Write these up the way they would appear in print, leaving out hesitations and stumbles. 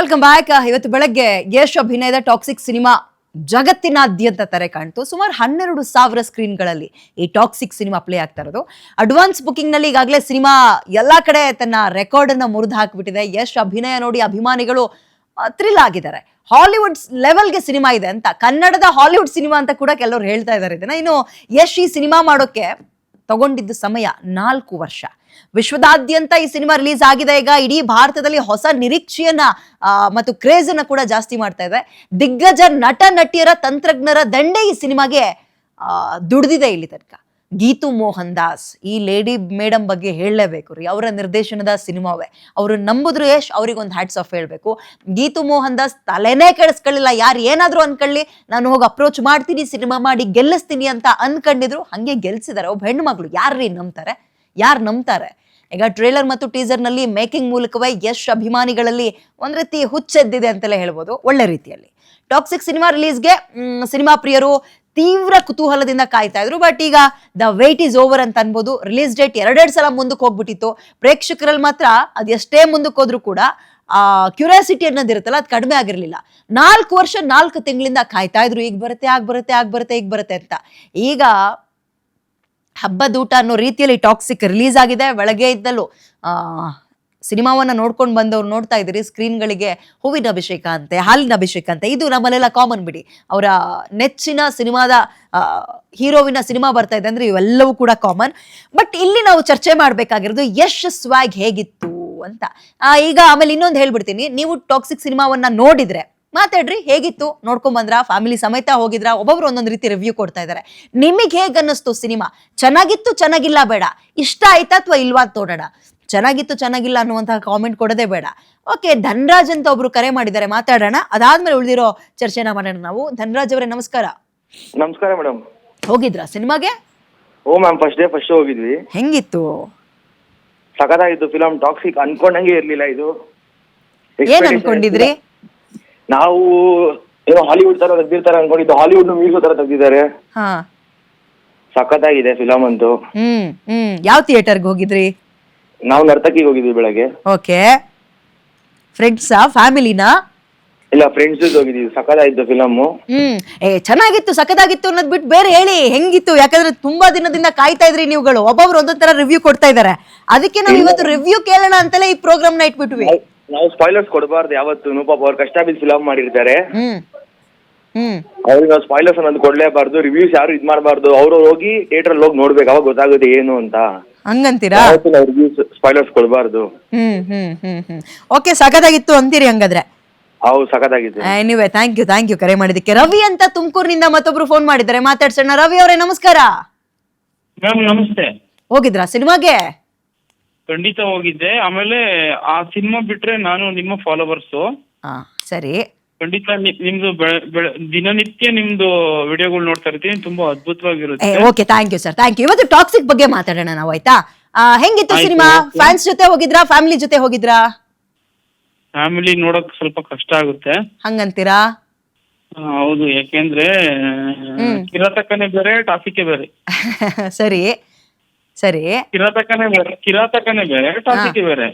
Welcome back. ಇವತ್ತು ಬೆಳಗ್ಗೆ ಯಶ್ ಅಭಿನಯದ ಟಾಕ್ಸಿಕ್ ಸಿನಿಮಾ ಜಗತ್ತಿನಾದ್ಯಂತ ತಾರೆ ಕಾಣ್ತು. ಸುಮಾರು 12,000 ಸ್ಕ್ರೀನ್ಗಳಲ್ಲಿ ಈ ಟಾಕ್ಸಿಕ್ ಸಿನಿಮಾ ಪ್ಲೇ ಆಗ್ತಾ ಇರೋದು. ಅಡ್ವಾನ್ಸ್ ಬುಕಿಂಗ್ ನಲ್ಲಿ ಈಗಾಗಲೇ ಸಿನಿಮಾ ಎಲ್ಲಾ ಕಡೆ ತನ್ನ ರೆಕಾರ್ಡ್ ಅನ್ನ ಮುರಿದು ಹಾಕಿಬಿಟ್ಟಿದೆ. ಯಶ್ ಅಭಿನಯ ನೋಡಿ ಅಭಿಮಾನಿಗಳು ಥ್ರಿಲ್ ಆಗಿದ್ದಾರೆ. ಹಾಲಿವುಡ್ ಲೆವೆಲ್ಗೆ ಸಿನಿಮಾ ಇದೆ ಅಂತ, ಕನ್ನಡದ ಹಾಲಿವುಡ್ ಸಿನಿಮಾ ಅಂತ ಕೂಡ ಕೆಲವರು ಹೇಳ್ತಾ ಇದ್ದಾರೆ ಇದನ್ನ. ಇನ್ನು ಯಶ್ ಈ ಸಿನಿಮಾ ಮಾಡೋಕೆ ತಗೊಂಡಿದ್ದ ಸಮಯ 4 ವರ್ಷ. ವಿಶ್ವದಾದ್ಯಂತ ಈ ಸಿನಿಮಾ ರಿಲೀಸ್ ಆಗಿದೆ. ಈಗ ಇಡೀ ಭಾರತದಲ್ಲಿ ಹೊಸ ನಿರೀಕ್ಷೆಯನ್ನ ಮತ್ತು ಕ್ರೇಜ್ ಅನ್ನ ಕೂಡ ಜಾಸ್ತಿ ಮಾಡ್ತಾ ಇದೆ. ದಿಗ್ಗಜ ನಟ ನಟಿಯರ ತಂತ್ರಜ್ಞರ ದಂಡೆ ಈ ಸಿನಿಮಾಗೆ ದುಡ್ದಿದೆ ಇಲ್ಲಿ ತನಕ. ಗೀತು ಮೋಹನ್ ದಾಸ್, ಈ ಲೇಡಿ ಮೇಡಮ್ ಬಗ್ಗೆ ಹೇಳಲೇಬೇಕು ರೀ. ಅವರ ನಿರ್ದೇಶನದ ಸಿನಿಮಾವೇ. ಅವರು ನಂಬುದ್ರು ಯಶ್, ಅವ್ರಿಗೊಂದು ಹ್ಯಾಟ್ಸ್ ಆಫ್ ಹೇಳ್ಬೇಕು. ಗೀತು ಮೋಹನ್ ದಾಸ್ ತಲೆನೇ ಕೆಡಿಸ್ಕೊಳ್ಳಿಲ್ಲ. ಯಾರು ಏನಾದ್ರು ಅನ್ಕೊಳ್ಳಿ, ನಾನು ಹೋಗಿ ಅಪ್ರೋಚ್ ಮಾಡ್ತೀನಿ, ಸಿನಿಮಾ ಮಾಡಿ ಗೆಲ್ಲಿಸ್ತೀನಿ ಅಂತ ಅನ್ಕೊಂಡಿದ್ರು. ಹಂಗೆ ಗೆಲ್ಸಿದಾರೆ. ಒಬ್ಬ ಹೆಣ್ಣು ಮಗಳು ಯಾರ್ರೀ ನಂಬ್ತಾರೆ? ಯಾರು ನಂಬ್ತಾರೆ? ಈಗ ಟ್ರೇಲರ್ ಮತ್ತು ಟೀಸರ್ ನಲ್ಲಿ ಮೇಕಿಂಗ್ ಮೂಲಕವೇ ಯಶ್ ಅಭಿಮಾನಿಗಳಲ್ಲಿ ಒಂದ್ ರೀತಿ ಹುಚ್ಚೆದ್ದಿದೆ ಅಂತಲೇ ಹೇಳ್ಬೋದು, ಒಳ್ಳೆ ರೀತಿಯಲ್ಲಿ. ಟಾಕ್ಸಿಕ್ ಸಿನಿಮಾ ರಿಲೀಸ್ಗೆ ಸಿನಿಮಾ ಪ್ರಿಯರು ತೀವ್ರ ಕುತೂಹಲದಿಂದ ಕಾಯ್ತಾ ಇದ್ರು. ಬಟ್ ಈಗ ದ ವೇಟ್ ಈಸ್ ಓವರ್ ಅಂತ ಅನ್ಬೋದು. ರಿಲೀಸ್ ಡೇಟ್ ಎರಡೆರಡು ಸಲ ಮುಂದಕ್ಕೆ ಹೋಗ್ಬಿಟ್ಟಿತ್ತು. ಪ್ರೇಕ್ಷಕರಲ್ಲಿ ಮಾತ್ರ ಅದ್ ಎಷ್ಟೇ ಮುಂದಕ್ಕೆ ಹೋದ್ರು ಕೂಡ ಕ್ಯೂರಿಯಾಸಿಟಿ ಅನ್ನೋದಿರುತ್ತಲ್ಲ, ಅದು ಕಡಿಮೆ ಆಗಿರ್ಲಿಲ್ಲ. 4 ವರ್ಷ 4 ತಿಂಗಳಿಂದ ಕಾಯ್ತಾ ಇದ್ರು. ಈಗ ಬರುತ್ತೆ, ಈಗ ಬರುತ್ತೆ ಅಂತ. ಈಗ ಹಬ್ಬದೂಟ ಅನ್ನೋ ರೀತಿಯಲ್ಲಿ ಟಾಕ್ಸಿಕ್ ರಿಲೀಸ್ ಆಗಿದೆ. ಬೆಳಗ್ಗೆ ಇದ್ದಲ್ಲೂ ಸಿನಿಮಾವನ್ನ ನೋಡ್ಕೊಂಡು ಬಂದವ್ರು ನೋಡ್ತಾ ಇದ್ದೀರಿ, ಸ್ಕ್ರೀನ್ಗಳಿಗೆ ಹೂವಿನ ಅಭಿಷೇಕ ಅಂತೆ, ಹಾಲಿನ ಅಭಿಷೇಕ ಅಂತೆ. ಇದು ನಮ್ಮಲ್ಲೆಲ್ಲ ಕಾಮನ್ ಬಿಡಿ. ಅವರ ನೆಚ್ಚಿನ ಸಿನಿಮಾದ ಹೀರೋವಿನ ಸಿನಿಮಾ ಬರ್ತಾ ಇದೆ ಅಂದ್ರೆ ಇವೆಲ್ಲವೂ ಕೂಡ ಕಾಮನ್. ಬಟ್ ಇಲ್ಲಿ ನಾವು ಚರ್ಚೆ ಮಾಡ್ಬೇಕಾಗಿರೋದು ಯಶ್ ಸ್ವ್ಯಾಗ್ ಹೇಗಿತ್ತು ಅಂತ. ಈಗ ಆಮೇಲೆ ಇನ್ನೊಂದು ಹೇಳ್ಬಿಡ್ತೀನಿ, ನೀವು ಟಾಕ್ಸಿಕ್ ಸಿನಿಮಾವನ್ನ ನೋಡಿದ್ರೆ ಮಾತಾಡ್ರಿ, ಹೇಗಿತ್ತು ನೋಡ್ಕೊಂಡ್ ಬಂದ್ರ, ಫ್ಯಾಮಿಲಿ ಸಮೇತ ಹೋಗಿದ್ರ? ಒಬ್ಬೊಬ್ರು ಒಂದೊಂದು ರೀತಿ ರಿವ್ಯೂ ಕೊಡ್ತಾ ಇದಾರೆ. ನಿಮಗೆ ಹೇಗ್ ಅನ್ನಿಸ್ತು ಸಿನಿಮಾ? ಚೆನ್ನಾಗಿತ್ತು, ಚೆನ್ನಾಗಿಲ್ಲ ಬೇಡ, ಇಷ್ಟ ಆಯ್ತಾ ಅಥವಾ ಇಲ್ವಾ ಅಂತ ನೋಡೋಣ. ಚೆನ್ನಾಗಿತ್ತು, ಚೆನ್ನಾಗಿಲ್ಲ ಅನ್ನುವಂತಹ ಕಾಮೆಂಟ್ ಕೊಡೋದೇ ಬೇಡ. ಓಕೆ, ಧನ್ರಾಜ್ ಅಂತ ಒಬ್ರು ಕರೆ ಮಾಡಿದ್ದಾರೆ, ಮಾತಾಡೋಣ. ಅದಾದ್ಮೇಲೆ ಉಳಿದಿರೋ ಚರ್ಚೆನ ಮಾಡೋಣ ನಾವು. ಧನ್ರಾಜ್ ಅವರೇ ನಮಸ್ಕಾರ. ನಮಸ್ಕಾರ ಮೇಡಮ್. ಹೋಗಿದ್ರಾ ಸಿನಿಮಾಗೆ? ಓ ಮ್ಯಾಮ್, ಫಸ್ಟ್ ಹೋಗಿದ್ವಿ. ಹೆಂಗಿತ್ತು? ಸಖತ್ತಾಗಿತ್ತು ಫಿಲಂ. ಟಾಕ್ಸಿಕ್ ಅನ್ಕೊಂಡಂಗೆ ಇರ್ಲಿಲ್ಲ ಇದು. ಏನ್ ಅನ್ಕೊಂಡಿದ್ರಿ? ನಾವು ಏನೋ ಹಾಲಿವುಡ್ ತರ ತೆಗ್ದಿರ್ತಾರೆ ಅನ್ಕೊಂಡಿದ್ದು, ಹಾಲಿವುಡ್ ಮೀರ್ಸೋ ತರ ತೆಗ್ದಿದ್ದಾರೆ. ಸಖತ್ತಾಗಿದೆ ಫಿಲಂ ಅಂತೂ. ಯಾವ ಥಿಯೇಟರ್ಗೆ ಹೋಗಿದ್ರಿ? ನಾವು ನರ್ತಕಿಗೆ ಹೋಗಿದ್ವಿ ಬೆಳಗ್ಗೆ. ಓಕೆ, ಫ್ರೆಂಡ್ಸಾ ಫ್ಯಾಮಿಲಿನಾ? ಇಲ್ಲ, ಫ್ರೆಂಡ್ಸ್ ಹೋಗಿದ್ವಿ. ಸಖತ್ತಾಗಿತ್ತು ಫಿಲಮ್. ಚೆನ್ನಾಗಿತ್ತು, ಸಖತ್ತಾಗಿತ್ತು ಅನ್ನೋದ್ ಬಿಟ್ಟು ಬೇರೆ ಹೇಳಿ ಹೆಂಗಿತ್ತು. ಯಾಕಂದ್ರೆ ತುಂಬಾ ದಿನದಿಂದ ಕಾಯ್ತಾ ಇದ್ರಿ ನೀವುಗಳು. ಒಬ್ಬೊಬ್ರು ಒಂದೊಂದ್ ತರ ರಿವ್ಯೂ ಕೊಡ್ತಾ ಇದಾರೆ. ಅದಕ್ಕೆ ನಾವು ಇವತ್ತು ರಿವ್ಯೂ ಕೇಳೋಣ ಅಂತಲೇ ಈ ಪ್ರೋಗ್ರಾಮ್ ನ ಇಟ್ಬಿಟ್ವಿ. ನಾವು ಸ್ಪಾಯ್ಲರ್ಸ್ ಕೊಡಬಾರ್ದು ಯಾವತ್ತು. ಪಾಪ ಅವ್ರು ಕಷ್ಟ ಬಿದ್ದು ಫಿಲಂ ಮಾಡಿರ್ತಾರೆ. ಅವ್ರಿಗೆ ನಾವು ಸ್ಪಾಯ್ಲರ್ಸ್ ಅನ್ನೋದು ಕೊಡ್ಲೇಬಾರ್ದು. ರಿವ್ಯೂಸ್ ಯಾರು ಇದ್ ಮಾಡಬಾರ್ದು. ಅವ್ರು ಹೋಗಿ ಥಿಯೇಟರ್ ಹೋಗಿ ನೋಡ್ಬೇಕು, ಅವಾಗ ಗೊತ್ತಾಗುತ್ತೆ ಏನು ಅಂತ. ಹಂಗಂತೀರಾ? ರಿವ್ಯೂಸ್ ಸ್ಪಾಯ್ಲರ್ಸ್ ಕೊಡಬಾರ್ದು. ಓಕೆ, ಸಖತ್ತಾಗಿತ್ತು ಅಂತೀರಿ ಹಂಗಾದ್ರೆ? ಹೌದು, ಸಖತ್ತಾಗಿತ್ತು. ಎನಿವೆ, ಥ್ಯಾಂಕ್ ಯು ಕರೆ ಮಾಡಿದಕ್ಕೆ. ರವಿ ಅಂತ ತುಮಕೂರಿನಿಂದ ಮತ್ತೊಬ್ರು ಫೋನ್ ಮಾಡಿದ್ದಾರೆ, ಮಾತಾಡ್ಸೋಣ. ರವಿ ಅವರೇ ನಮಸ್ಕಾರ. ನಮಸ್ತೆ. ಹೋಗಿದ್ರಾ ಸಿನಿಮಾಗೆ? ಖಂಡಿತ ಹೋಗಿದ್ದೆ. ಆಮೇಲೆ ಆ ಸಿನಿಮಾ ಬಿಟ್ರೆ ನಾನು ನಿಮ್ಮ ಫಾಲೋವರ್ಸು. ಸರಿ. ಖಂಡಿತ ನಿಮ್ದು ದಿನನಿತ್ಯ ನಿಮ್ದು ವಿಡಿಯೋಗಳು ನೋಡ್ತಾ ಇರ್ತೀನಿ. ತುಂಬಾ ಅದ್ಭುತವಾಗಿರುತ್ತೆ. Okay, thank you sir, thank you. ಇವತ್ತು ಟಾಕ್ಸಿಕ್ ಬಗ್ಗೆ ಮಾತಾಡೋಣ ನಾವು, ಆಯ್ತಾ? ಹೆಂಗಿತ್ತು ಸಿನಿಮಾ? ಫ್ಯಾನ್ಸ್ ಜೊತೆ ಹೋಗಿದ್ರಾ, ಫ್ಯಾಮಿಲಿ ಜೊತೆ ಹೋಗಿದ್ರಾ? ಫ್ಯಾಮಿಲಿ ನೋಡಕ್ ಸ್ವಲ್ಪ ಕಷ್ಟ ಆಗುತ್ತೆ. ಹಂಗಂತೀರಾ? ಹೌದು, ಯಾಕೆಂದ್ರೆ ಕಿರಾತಕನೇ ಬೇರೆ, ಟಾಪಿಕ್ ಬೇರೆ. ಸರಿ ಸರಿ. ಕಿರಾತಕನೇ ಬೇರೆ, ಟಾಪಿಕ್ ಬೇರೆ.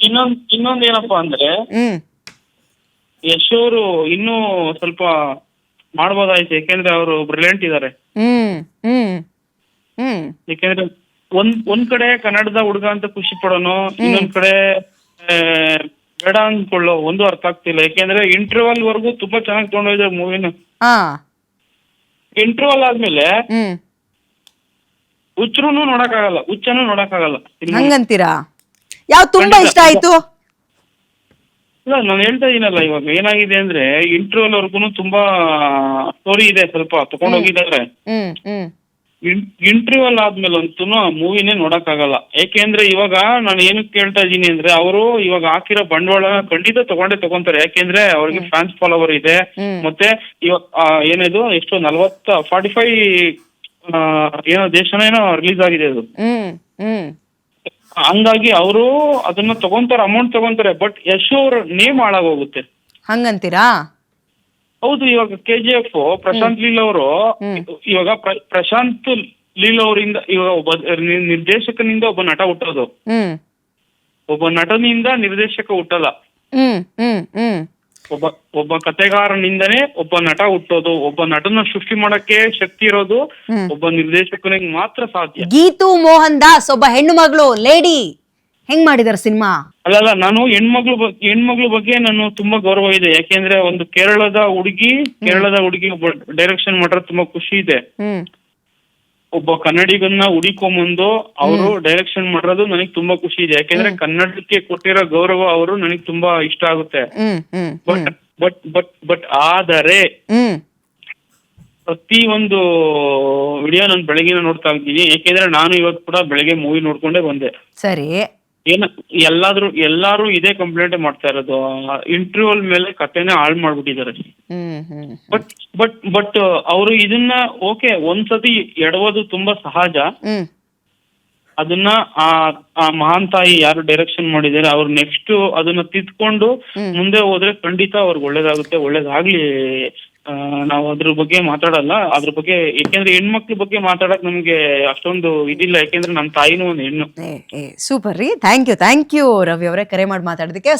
ಇನ್ನೊಂದ್ ಏನಪ್ಪಾ ಅಂದ್ರೆ, ಯಶ್ ಅವರು ಇನ್ನೂ ಸ್ವಲ್ಪ ಮಾಡ್ಬೋದಾಯ್ತು. ಯಾಕೆಂದ್ರೆ ಅವರು ಬ್ರಿಲಿಯಂಟ್ ಇದಾರೆ. ಯಾಕೆಂದ್ರೆ ಒಂದ್ ಕಡೆ ಕನ್ನಡದ ಹುಡುಗ ಅಂತ ಖುಷಿ ಪಡೋನು, ಇನ್ನೊಂದ್ ಕಡೆ ಬೇಡ ಅನ್ಕೊಳ್ಳೋ ಒಂದು ಅರ್ಥ ಆಗ್ತಿಲ್ಲ. ಯಾಕೆಂದ್ರೆ ಇಂಟರ್ವಲ್ ವರ್ಗು ತುಂಬಾ ಚೆನ್ನಾಗಿ ತಗೊಂಡೋಗಿದ್ದಾರೆ ಮೂವಿನ. ಇಂಟರ್ವಲ್ ಆದ್ಮೇಲೆ ಹುಚ್ಚನು ನೋಡಕ್ಕಾಗಲ್ಲ. ಹಂಗಂತೀರಾ? ಯಾವ್ ತುಂಬಾ ಇಷ್ಟ ಆಯ್ತು? ಇಲ್ಲ, ನಾನು ಹೇಳ್ತಾ ಇದೀನಲ್ಲ, ಇವಾಗ ಏನಾಗಿದೆ ಅಂದ್ರೆ ಇಂಟರ್ವಲ್ ವರ್ಗುನು ತುಂಬಾ ಸ್ಟೋರಿ ಇದೆ, ಸ್ವಲ್ಪ ತಗೊಂಡೋಗಿದ್ದಾರೆ. ಇಂಟರ್ವಲ್ ಆದ್ಮೇಲೆ ಅಂತೂ ಮೂವಿನೇ ನೋಡಕ್ಕಾಗಲ್ಲ. ಯಾಕೆಂದ್ರೆ ಇವಾಗ ನಾನು ಏನಕ್ಕೆ ಕೇಳ್ತಾ ಇದೀನಿ ಅಂದ್ರೆ, ಅವರು ಇವಾಗ ಹಾಕಿರೋ ಬಂಡವಾಳ ಖಂಡಿತ ತಗೊಂತಾರೆ. ಯಾಕೆಂದ್ರೆ ಅವ್ರಿಗೆ ಫ್ಯಾನ್ಸ್ ಫಾಲೋವರ್ ಇದೆ. ಮತ್ತೆ ಇವಾಗ ಏನಿದು ಎಷ್ಟು 45 ಏನೋ ದೇಶನ ಏನೋ ರಿಲೀಸ್ ಆಗಿದೆ ಅದು. ಹಂಗಾಗಿ ಅವರು ಅದನ್ನ ತಗೊಂತಾರೆ, ಅಮೌಂಟ್ ತಗೊಂತಾರೆ. ಬಟ್ ಯಶ್ ಅವ್ರ ನೇಮ್ ಹಾಳಾಗೋಗುತ್ತೆ. ಹಂಗಂತೀರಾ? ಹೌದು. ಇವಾಗ KGF ಪ್ರಶಾಂತ್ ಲೀಲ್ ಅವರು, ಇವಾಗ ಪ್ರಶಾಂತ್ ಲೀಲ್ ಅವರಿಂದ ಇವಾಗ ಒಬ್ಬ ನಿರ್ದೇಶಕನಿಂದ ಒಬ್ಬ ನಟ ಹುಟ್ಟೋದು. ಒಬ್ಬ ನಟನಿಂದ ನಿರ್ದೇಶಕ ಹುಟ್ಟಲ್ಲ. ಹ್ಮ್ ಹ್ಮ್ ಹ್ಮ್ ಒಬ್ಬ ಕತೆಗಾರನಿಂದನೇ ಒಬ್ಬ ನಟ ಹುಟ್ಟೋದು. ಒಬ್ಬ ನಟನ ಸೃಷ್ಟಿ ಮಾಡಕ್ಕೆ ಶಕ್ತಿ ಇರೋದು ಒಬ್ಬ ನಿರ್ದೇಶಕನಿಗೆ ಮಾತ್ರ ಸಾಧ್ಯ. ಗೀತು ಮೋಹನ್ ದಾಸ್ ಒಬ್ಬ ಹೆಣ್ಣು ಮಗಳು ಲೇಡಿ ಹೆಂಗ್ ಮಾಡಿದಾರ ಸಿನಿಮಾ? ಅಲ್ಲಲ್ಲ, ನಾನು ಹೆಣ್ಮಗ್ಳ ಬಗ್ಗೆ ನಾನು ತುಂಬಾ ಗೌರವ ಇದೆ. ಯಾಕೆಂದ್ರೆ ಒಂದು ಕೇರಳದ ಹುಡುಗಿ ಒಬ್ಬ ಡೈರೆಕ್ಷನ್ ಮಾಡಿದ್ರೆ ತುಂಬಾ ಖುಷಿ ಇದೆ. ಹ್ಮ್ ಒಬ್ಬ ಕನ್ನಡಿಗನ್ನ ಹುಡಿಕೊಂಬಂದು ಅವರು ಡೈರೆಕ್ಷನ್ ಮಾಡಿರೋದು ನನಗೆ ತುಂಬಾ ಖುಷಿ ಇದೆ. ಯಾಕೆಂದ್ರೆ ಕನ್ನಡಕ್ಕೆ ಕೊಟ್ಟಿರೋ ಗೌರವ ಅವರು ನನಗೆ ತುಂಬಾ ಇಷ್ಟ ಆಗುತ್ತೆ. ಹ್ಮ್ ಹ್ಮ್ ಬಟ್ ಆದರೆ ಹ್ಮ್ ಪ್ರತಿ ಒಂದು ವಿಡಿಯೋ ನಾನು ಬೆಳಗಿನ ನೋಡ್ತಾ ಇದ್ದೀನಿ. ಯಾಕೆಂದ್ರೆ ನಾನು ಇವತ್ತು ಕೂಡ ಬೆಳಗ್ಗೆ ಮೂವಿ ನೋಡ್ಕೊಂಡೇ ಬಂದೆ. ಸರಿ. ಎಲ್ಲಾರು ಇದೇ ಕಂಪ್ಲೇಂಟ್ ಮಾಡ್ತಾ ಇರೋದು, ಇಂಟರ್ವ್ಯೂಲ್ ಮೇಲೆ ಕಥೆನೇ ಹಾಳು ಮಾಡ್ಬಿಟ್ಟಿದ್ದಾರೆ. ಬಟ್ ಅವರು ಇದನ್ನ ಓಕೆ ಒಂದ್ಸತಿ ಎಡವೋದು ತುಂಬಾ ಸಹಜ. ಅದನ್ನ ಆ ಮಹಾನ್ ತಾಯಿ ಯಾರು ಡೈರೆಕ್ಷನ್ ಮಾಡಿದ್ದಾರೆ ಅವ್ರು ನೆಕ್ಸ್ಟ್ ಅದನ್ನ ತಿದ್ಕೊಂಡು ಮುಂದೆ ಹೋದ್ರೆ ಖಂಡಿತ ಅವ್ರಿಗೆ ಒಳ್ಳೇದಾಗುತ್ತೆ. ಒಳ್ಳೇದಾಗ್ಲಿ. ನಾವು ಅದ್ರ ಬಗ್ಗೆ ಮಾತಾಡಲ್ಲ. ಅದ್ರ ಬಗ್ಗೆ ಯಾಕೆಂದ್ರೆ ಹೆಣ್ಮಕ್ಳ ಬಗ್ಗೆ ಮಾತಾಡಕ್ ನಮ್ಗೆ ಅಷ್ಟೊಂದು ಇದಿಲ್ಲ. ಯಾಕೆಂದ್ರೆ ನಮ್ಮ ತಾಯಿನೂ ಒಂದು ಹೆಣ್ಣು. ಸೂಪರ್ ರೀ. ಥ್ಯಾಂಕ್ ಯು ರವಿ ಅವರೇ ಕರೆ ಮಾಡಿ ಮಾತಾಡೋದಕ್ಕೆ.